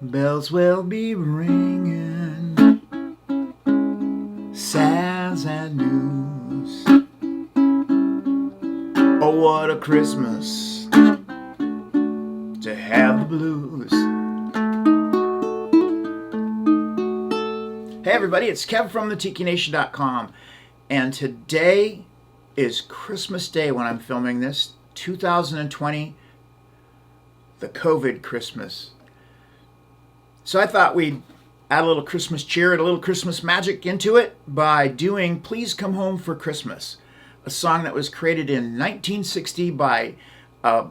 Bells will be ringing, sad, sad news. Oh, what a Christmas to have the blues. Hey everybody, it's Kev from theTikiNation.com, and today is Christmas Day when I'm filming this, 2020, the COVID Christmas. So I thought we'd add a little Christmas cheer and a little Christmas magic into it by doing Please Come Home for Christmas, a song that was created in 1960 by a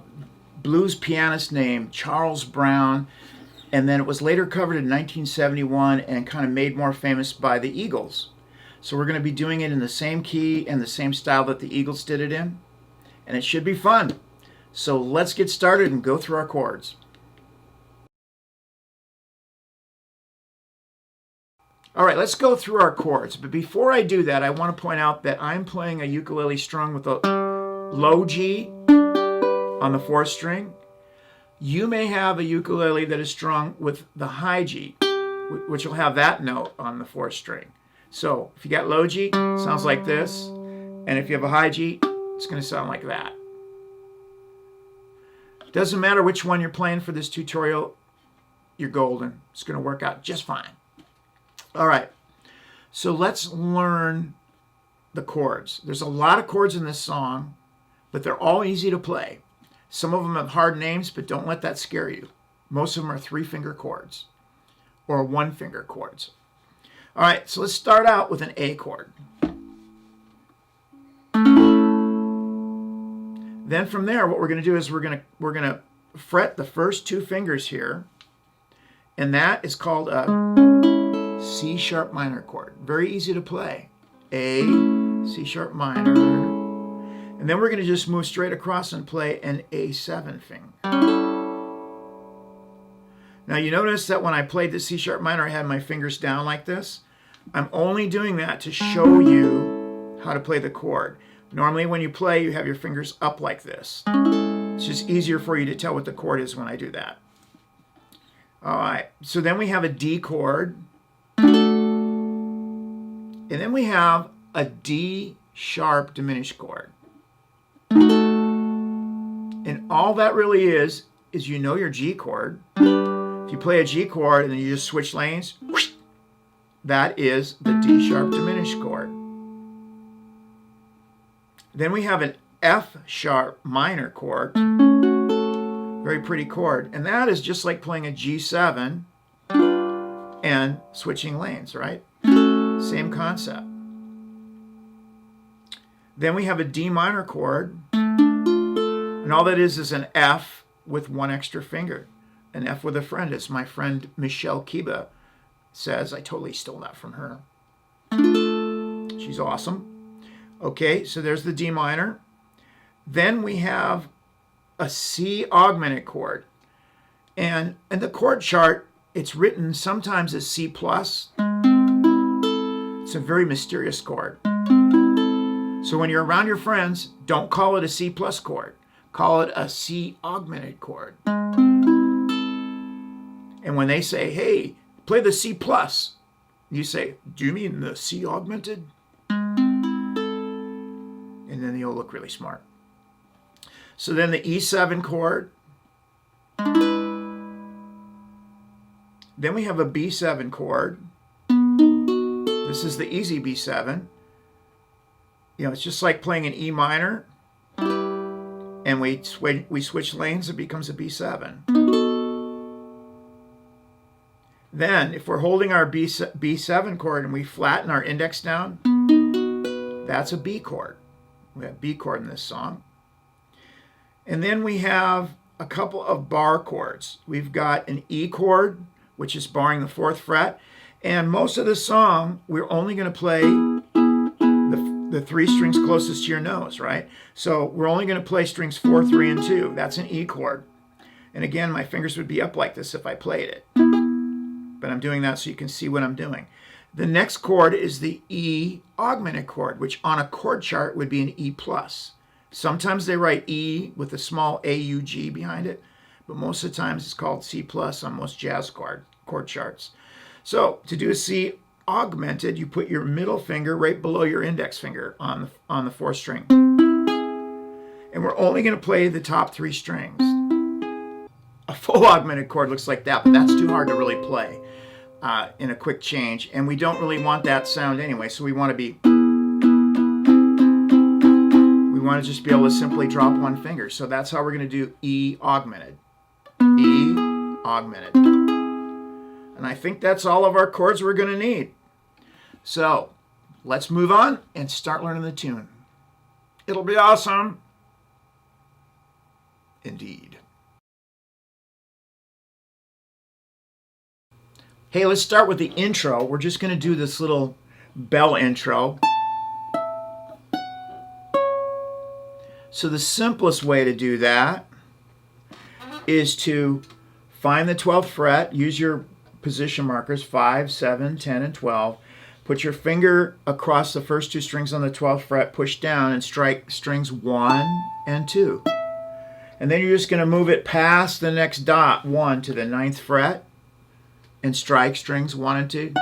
blues pianist named Charles Brown, and then it was later covered in 1971 and kind of made more famous by the Eagles. So we're going to be doing it in the same key and the same style that the Eagles did it in, and it should be fun. So let's get started and go through our chords. All right, let's go through our chords. But before I do that, I want to point out that I'm playing a ukulele strung with a low G on the 4th string. You may have a ukulele that is strung with the high G, which will have that note on the 4th string. So if you got low G, it sounds like this. And if you have a high G, it's going to sound like that. Doesn't matter which one you're playing for this tutorial, you're golden. It's going to work out just fine. All right, so let's learn the chords. There's a lot of chords in this song, but they're all easy to play. Some of them have hard names, but don't let that scare you. Most of them are 3-finger chords or 1-finger chords. All right, so let's start out with an A chord. Then from there, what we're going to do is we're going to fret the first 2 fingers here, and that is called a C sharp minor chord. Very easy to play. A, C sharp minor. And then we're going to just move straight across and play an A7 finger. Now you notice that when I played the C sharp minor, I had my fingers down like this. I'm only doing that to show you how to play the chord. Normally when you play, you have your fingers up like this. It's just easier for you to tell what the chord is when I do that. All right, so then we have a D chord. And then we have a D sharp diminished chord. And all that really is you know your G chord. If you play a G chord and then you just switch lanes, that is the D sharp diminished chord. Then we have an F sharp minor chord. Very pretty chord. And that is just like playing a G7 and switching lanes, right? Same concept. Then we have a D minor chord, and all that is an F with 1 extra finger. An F with a friend, as my friend Michelle Kiba says. I totally stole that from her. She's awesome. Okay, so there's the D minor. Then we have a C augmented chord. And in the chord chart, it's written sometimes as C+. It's a very mysterious chord. So when you're around your friends, don't call it a C+ chord. Call it a C augmented chord. And when they say, hey, play the C+, you say, do you mean the C augmented? And then you'll look really smart. So then the E7 chord. Then we have a B7 chord. This is the easy B7. You know, it's just like playing an E minor, and we switch lanes, it becomes a B7. Then, if we're holding our B7 chord and we flatten our index down, that's a B chord. We have B chord in this song. And then we have a couple of bar chords. We've got an E chord, which is barring the 4th fret. And most of the song, we're only going to play the 3 strings closest to your nose, right? So we're only going to play strings 4, 3, and 2. That's an E chord. And again, my fingers would be up like this if I played it. But I'm doing that so you can see what I'm doing. The next chord is the E augmented chord, which on a chord chart would be an E+. Sometimes they write E with a small AUG behind it, but most of the times it's called C plus on most jazz chord charts. So to do a C augmented, you put your middle finger right below your index finger on the fourth string. And we're only going to play the top 3 strings. A full augmented chord looks like that, but that's too hard to really play in a quick change. And we don't really want that sound anyway, so we want to just be able to simply drop one finger. So that's how we're going to do E augmented. E augmented. And I think that's all of our chords we're going to need. So let's move on and start learning the tune. It'll be awesome. Indeed. Hey, let's start with the intro. We're just going to do this little bell intro. So the simplest way to do that is to find the 12th fret, use your position markers, 5, 7, 10, and 12. Put your finger across the first 2 strings on the 12th fret, push down, and strike strings 1 and 2. And then you're just going to move it past the next dot, 1, to the 9th fret, and strike strings 1 and 2.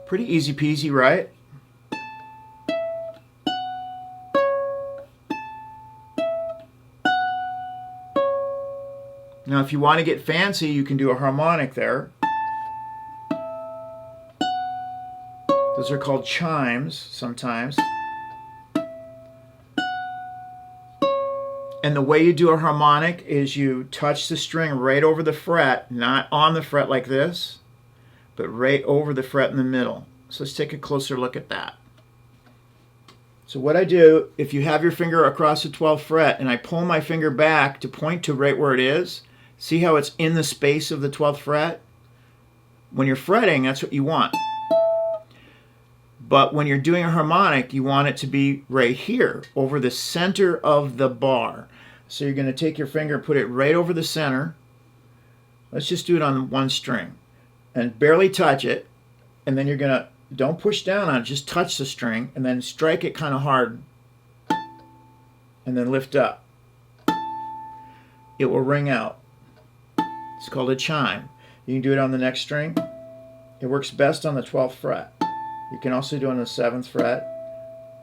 Pretty easy peasy, right? Now, if you want to get fancy, you can do a harmonic there. Those are called chimes sometimes. And the way you do a harmonic is you touch the string right over the fret, not on the fret like this, but right over the fret in the middle. So let's take a closer look at that. So what I do, if you have your finger across the 12th fret and I pull my finger back to point to right where it is, see how it's in the space of the 12th fret? When you're fretting, that's what you want. But when you're doing a harmonic, you want it to be right here, over the center of the bar. So you're going to take your finger and put it right over the center. Let's just do it on one string. And barely touch it. And then you're going to, don't push down on it, just touch the string, and then strike it kind of hard. And then lift up. It will ring out. It's called a chime. You can do it on the next string. It works best on the 12th fret. You can also do it on the 7th fret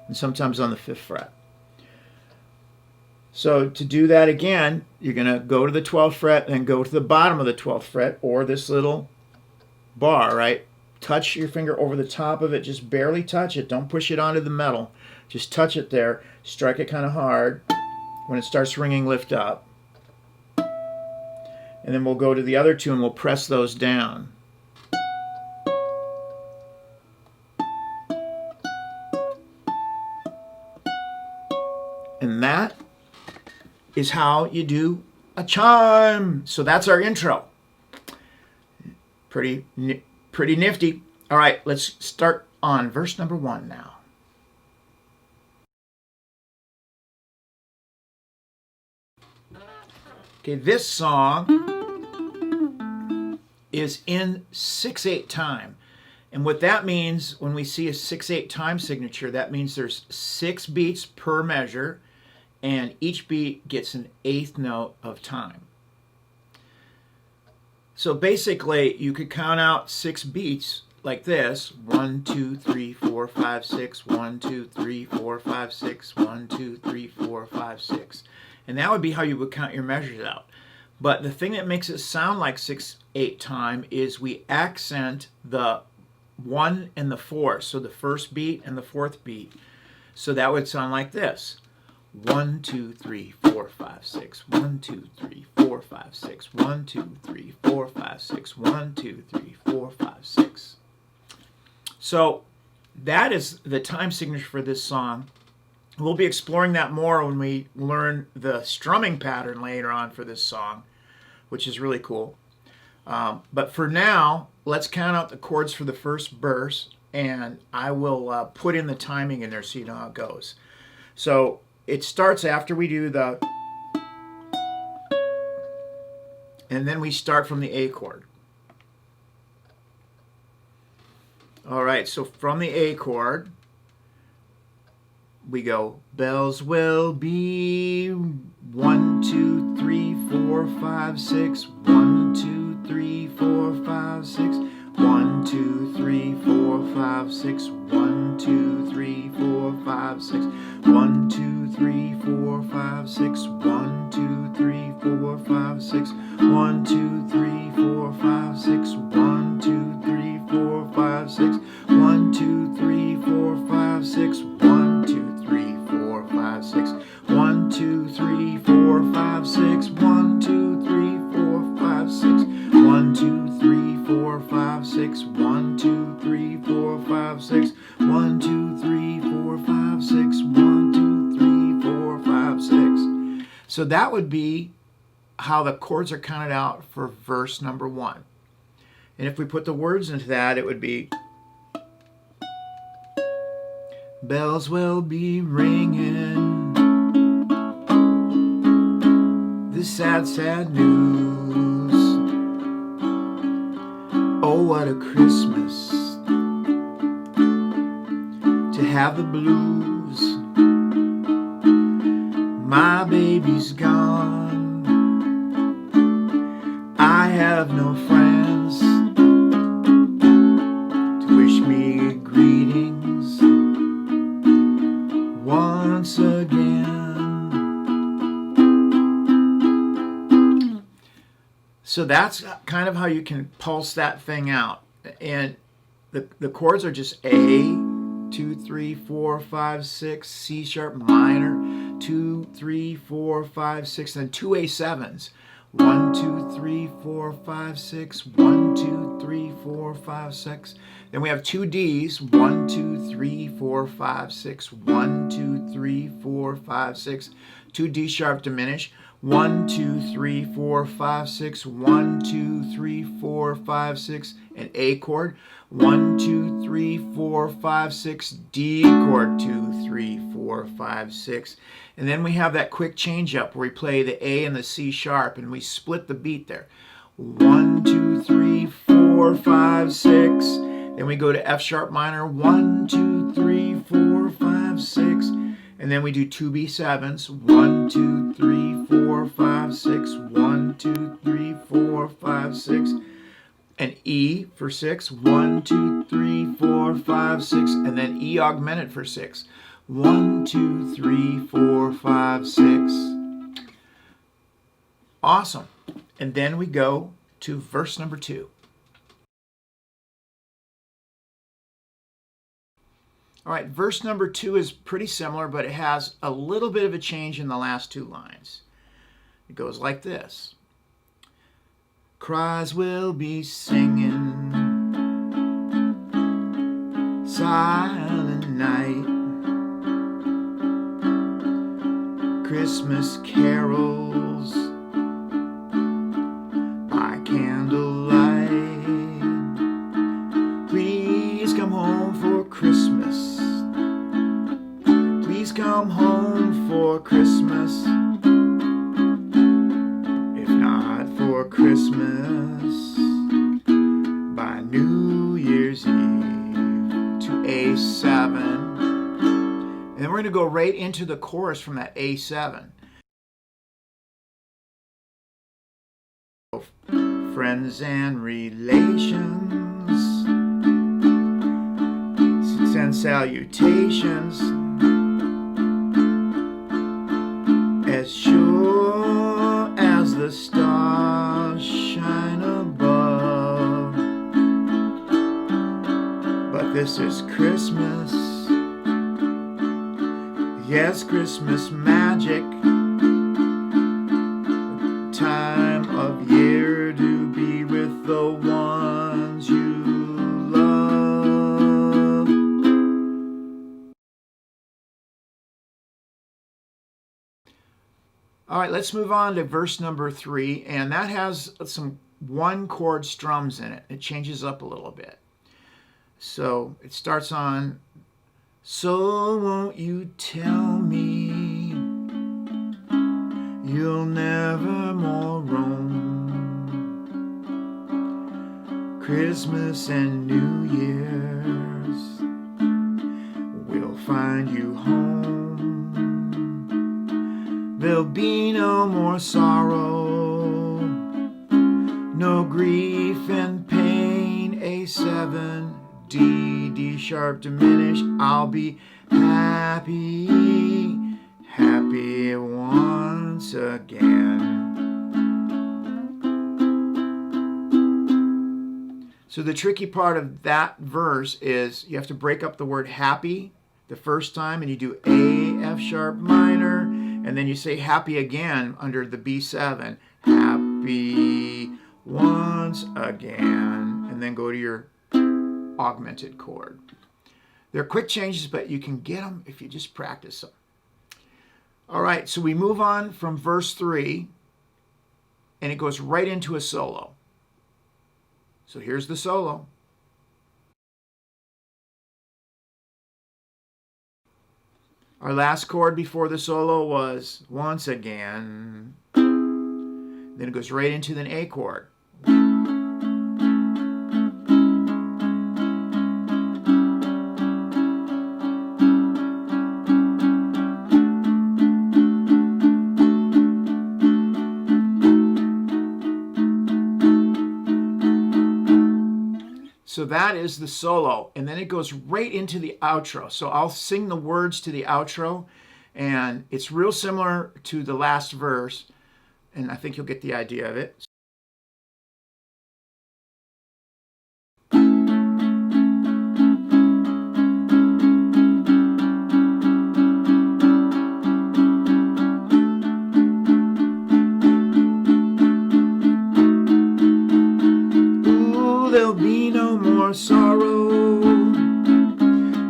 and sometimes on the 5th fret. So to do that again, you're going to go to the 12th fret and go to the bottom of the 12th fret, or this little bar, right? Touch your finger over the top of it, just barely touch it. Don't push it onto the metal. Just touch it there. Strike it kind of hard. When it starts ringing, lift up. And then we'll go to the other two and we'll press those down. And that is how you do a chime. So that's our intro. Pretty nifty. All right, let's start on verse number 1 now. Okay, this song is in 6/8 time. And what that means, when we see a 6/8 time signature, that means there's 6 beats per measure, and each beat gets an 8th note of time. So basically, you could count out 6 beats like this: 1, 2, 3, 4, 5, 6, 1, 2, 3, 4, 5, 6, 1, 2, 3, 4, 5, 6. And that would be how you would count your measures out. But the thing that makes it sound like 6/8 time is we accent the 1 and the 4. So the first beat and the 4th beat. So that would sound like this: 1, 2, 3, 4, 5, 6. 1, 2, 3, 4, 5, 6. 1, 2, 3, 4, 5, 6. 1, 2, 3, 4, 5, 6. So that is the time signature for this song. We'll be exploring that more when we learn the strumming pattern later on for this song, which is really cool. But for now, let's count out the chords for the first verse, and I will put in the timing in there so you know how it goes. So it starts after we do the, and then we start from the A chord. All right, so from the A chord, we go, bells will be 1, 2, 3, 4, 5, 6. 1, 2, 3, 4, 5, 6. 1, 2, 3, 4, 5, 6. 1, 2, 3, 4, 5, 6. 1, 2, 3, 4, 5, 6. 1, 2, 3, 4, 5, 6. 1, 2, 3, 4, 5, 6. 1, 2, 3, 4, 5, 6. 1, 2, 3, 4, 5, 6. 1, 2, 3, 4, 5, 6. 1, 2, 3, 4, 5, 6. 1, 2, 3, 4, 5, 6. 1, 2, 3, 4, 5, 6. 1, 2, 3, 4, 5, 6. 1, 2, 3, 4, 5, 6. 1, 2, 3, 4, 5, 6. So that would be how the chords are counted out for verse number 1. And if we put the words into that, it would be, bells will be ringing, the sad, sad news. Oh, what a Christmas to have the blues. My baby's gone, I have no friends to wish me greetings once again. So that's kind of how you can pulse that thing out. And the chords are just A, 2, 3, 4, 5, 6, C sharp minor, 2, 3, 4, 5, 6, and then 2 A7s. 1, 2, 3, 4, 5, 6. 1, 2, 3, 4, 5, 6. Then we have 2 Ds. 1, 2, 3, 4, 5, 6. 1, 2, 3, 4, 5, 6. 2 D sharp diminish. 1, 2, 3, 4, 5, 6. 1, 2, 3, 4, 5, 6. An A chord. 1, 2, 3, 4, 5, 6. D chord. 2, 3, 4, 5, 6. And then we have that quick change up where we play the A and the C sharp and we split the beat there. 1, 2, 3, 4, 5, 6. Then we go to F sharp minor. 1, 2, 3, 4, 5, 6. And then we do 2 B7s. 1, 2, 3, 4, 5, 6. 1, 2, 3, 4, 5, 6. And E for 6. 1, 2, 3, 4, 5, 6. And then E augmented for 6. 1, 2, 3, 4, 5, 6. Awesome. And then we go to verse number 2. All right, verse number 2 is pretty similar, but it has a little bit of a change in the last 2 lines. It goes like this. Cries will be singing, silent night, Christmas carols by candlelight. Please come home for Christmas. Please come home for Christmas. If not for Christmas, by New Year's Eve, to A7. And then we're going to go right into the chorus from that A7. Friends and relations, send salutations, as sure as the stars shine above. But this is Christmas. Yes, Christmas magic, time of year to be with the ones you love. All right, let's move on to verse number 3, and that has some 1-chord strums in it. It changes up a little bit. So it starts on, so won't you tell me you'll never more roam Christmas and New Year's, we'll find you home. There'll be no more sorrow, no grief and pain. A7, D, D sharp diminished. I'll be happy, happy once again. So the tricky part of that verse is you have to break up the word happy the first time, and you do A, F sharp minor, and then you say happy again under the B7. Happy once again, and then go to your augmented chord. They're quick changes, but you can get them if you just practice them. All right, so we move on from verse 3, and it goes right into a solo. So here's the solo. Our last chord before the solo was once again. Then it goes right into an A chord. So that is the solo, and then it goes right into the outro. So I'll sing the words to the outro, and it's real similar to the last verse, and I think you'll get the idea of it. Ooh, there'll be no more sorrow,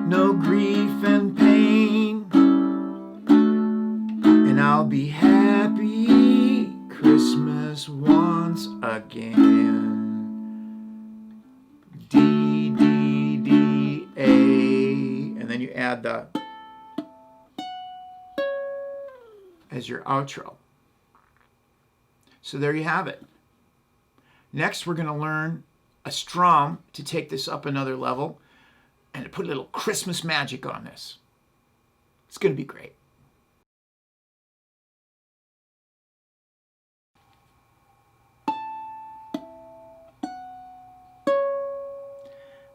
no grief and pain, and I'll be happy Christmas once again. D, D, D, A, and then you add the as your outro. So there you have it. Next, we're going to learn a strum to take this up another level and to put a little Christmas magic on this. It's going to be great.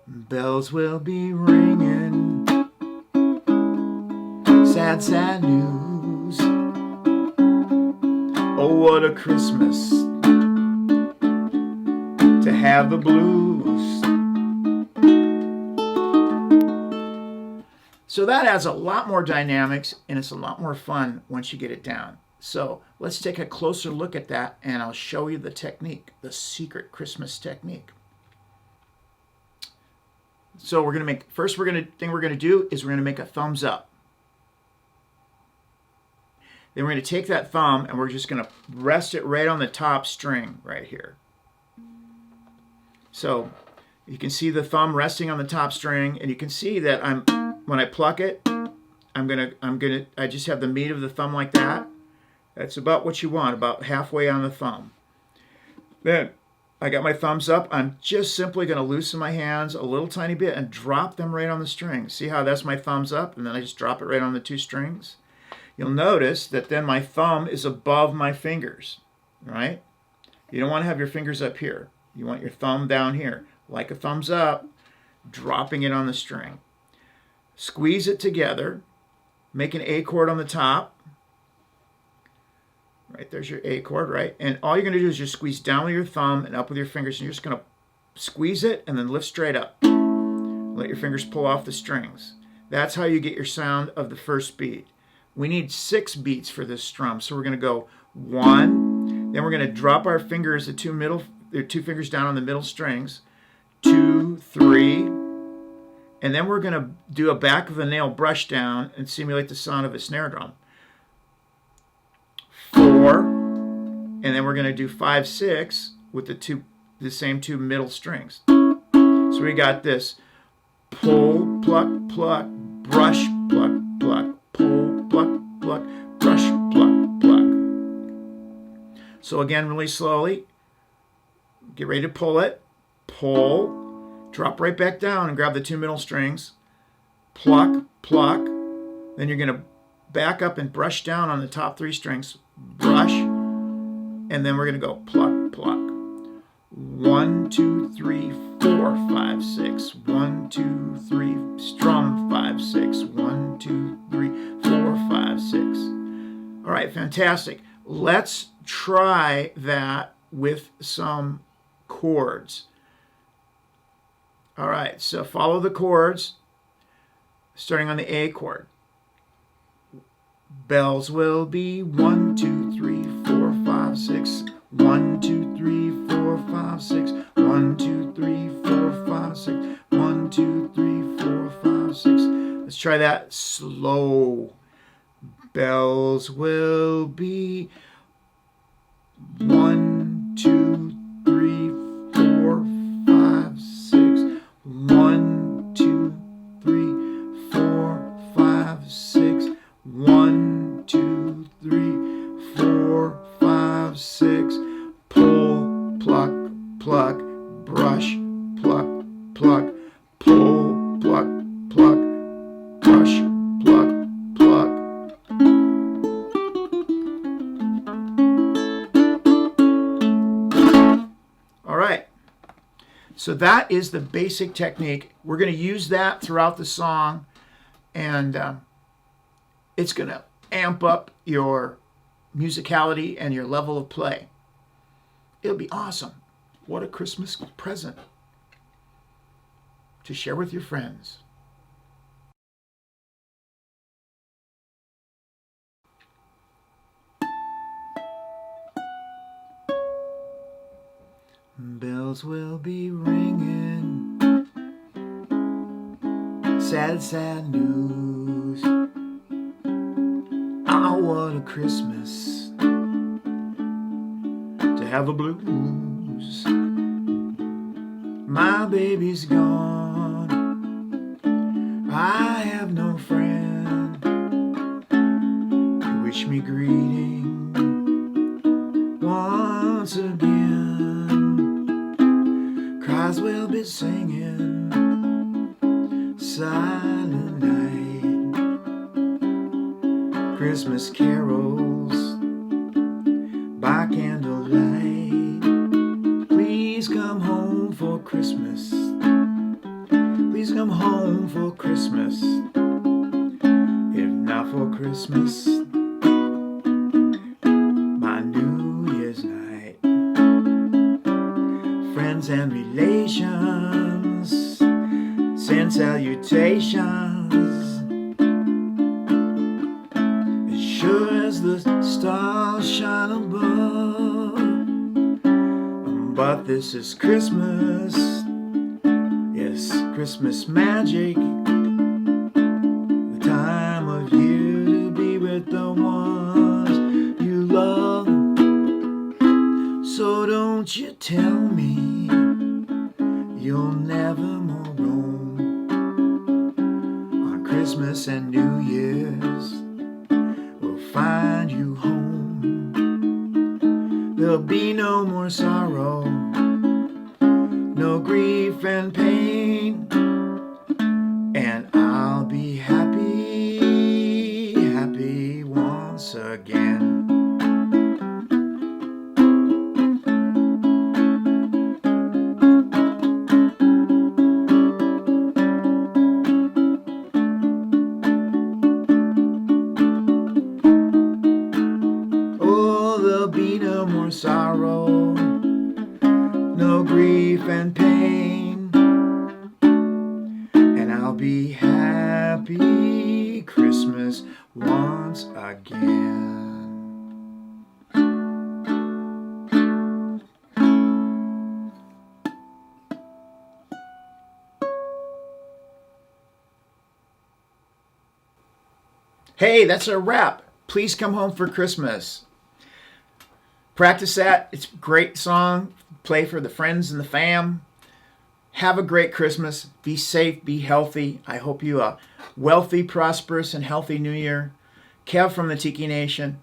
Bells will be ringing, sad, sad news. Oh, what a Christmas to have the blues. So that adds a lot more dynamics, and it's a lot more fun once you get it down. So let's take a closer look at that, and I'll show you the technique, the secret Christmas technique. So we're going to make, first thing we're going to do is we're going to make a thumbs up. Then we're going to take that thumb and we're just going to rest it right on the top string right here. So you can see the thumb resting on the top string, and you can see that when I pluck it, I just have the meat of the thumb like that. That's about what you want, about halfway on the thumb. Then I got my thumbs up. I'm just simply going to loosen my hands a little tiny bit and drop them right on the string. See how that's my thumbs up, and then I just drop it right on the two strings? You'll notice that then my thumb is above my fingers, right? You don't want to have your fingers up here. You want your thumb down here, like a thumbs up, dropping it on the string. Squeeze it together. Make an A chord on the top. Right, there's your A chord, right? And all you're going to do is just squeeze down with your thumb and up with your fingers, and you're just going to squeeze it and then lift straight up. Let your fingers pull off the strings. That's how you get your sound of the first beat. We need 6 beats for this strum, so we're going to go 1, then we're going to drop our fingers, the two fingers down on the middle strings, 2, 3, and then we're going to do a back of the nail brush down and simulate the sound of a snare drum. 4, and then we're going to do 5, 6 with the same 2 middle strings. So we got this: pull, pluck, pluck, brush, pluck, pluck, pull, pluck, pluck, brush, pluck, pluck. So again, really slowly, get ready to pull it, pull, drop right back down and grab the 2 middle strings, pluck, pluck, then you're going to back up and brush down on the top 3 strings. Brush, and then we're going to go pluck, pluck. 1, 2, 3, 4, 5, 6. 1, 2, 3, strum 5, 6. 1, 2, 3, 4, 5, 6. All right, fantastic. Let's try that with some chords. All right, so follow the chords, starting on the A chord. Bells will be 1, 2, 3, 4, 5, 6. 1, 2, 3, 4, 5, 6. 1, 2, 3, 4, 5, 6. 1, 2, 3, 4, 5, 6. Let's try that slow. Bells will be 1, 2, 3, 4, 5, 6. 1, 2, 3, 4, 5, 6. 1, 2, 3, 4, 5, 6. Pull, pluck, pluck, brush, pluck, pluck, pull, pluck, pluck, brush, pluck, pluck. All right. So that is the basic technique. We're going to use that throughout the song, and it's going to amp up your musicality and your level of play. It'll be awesome. What a Christmas present to share with your friends. Bells will be ringing, sad, sad news. Oh, what a Christmas to have the blues. My baby's gone, I have no friend to wish me greeting once again. Cries will be singing silent night, Christmas carols by candlelight. Please come home for Christmas. Please come home for Christmas. If not for Christmas, my New Year's night. Friends and relations send salutations. As sure as the stars shine above. But this is Christmas. Yes, Christmas magic. The time of year to be with the ones you love. So don't you tell me you'll never more roam on Christmas and New Year's. We'll find you home. There'll be no more sorrow, no grief and pain, and I'll be happy, happy once again. Oh, there'll be no more sorrow, no grief and pain, and I'll be happy Christmas once again. Hey, that's a wrap. Please come home for Christmas. Practice that. It's a great song. Play for the friends and the fam. Have a great Christmas. Be safe. Be healthy. I hope you a wealthy, prosperous, and healthy New Year. Kev from the Tiki Nation.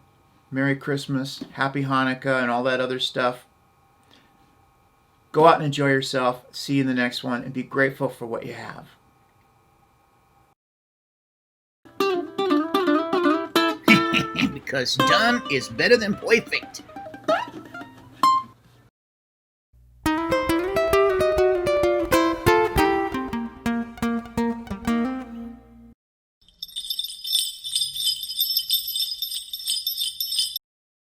Merry Christmas. Happy Hanukkah and all that other stuff. Go out and enjoy yourself. See you in the next one. And be grateful for what you have. because done is better than perfect.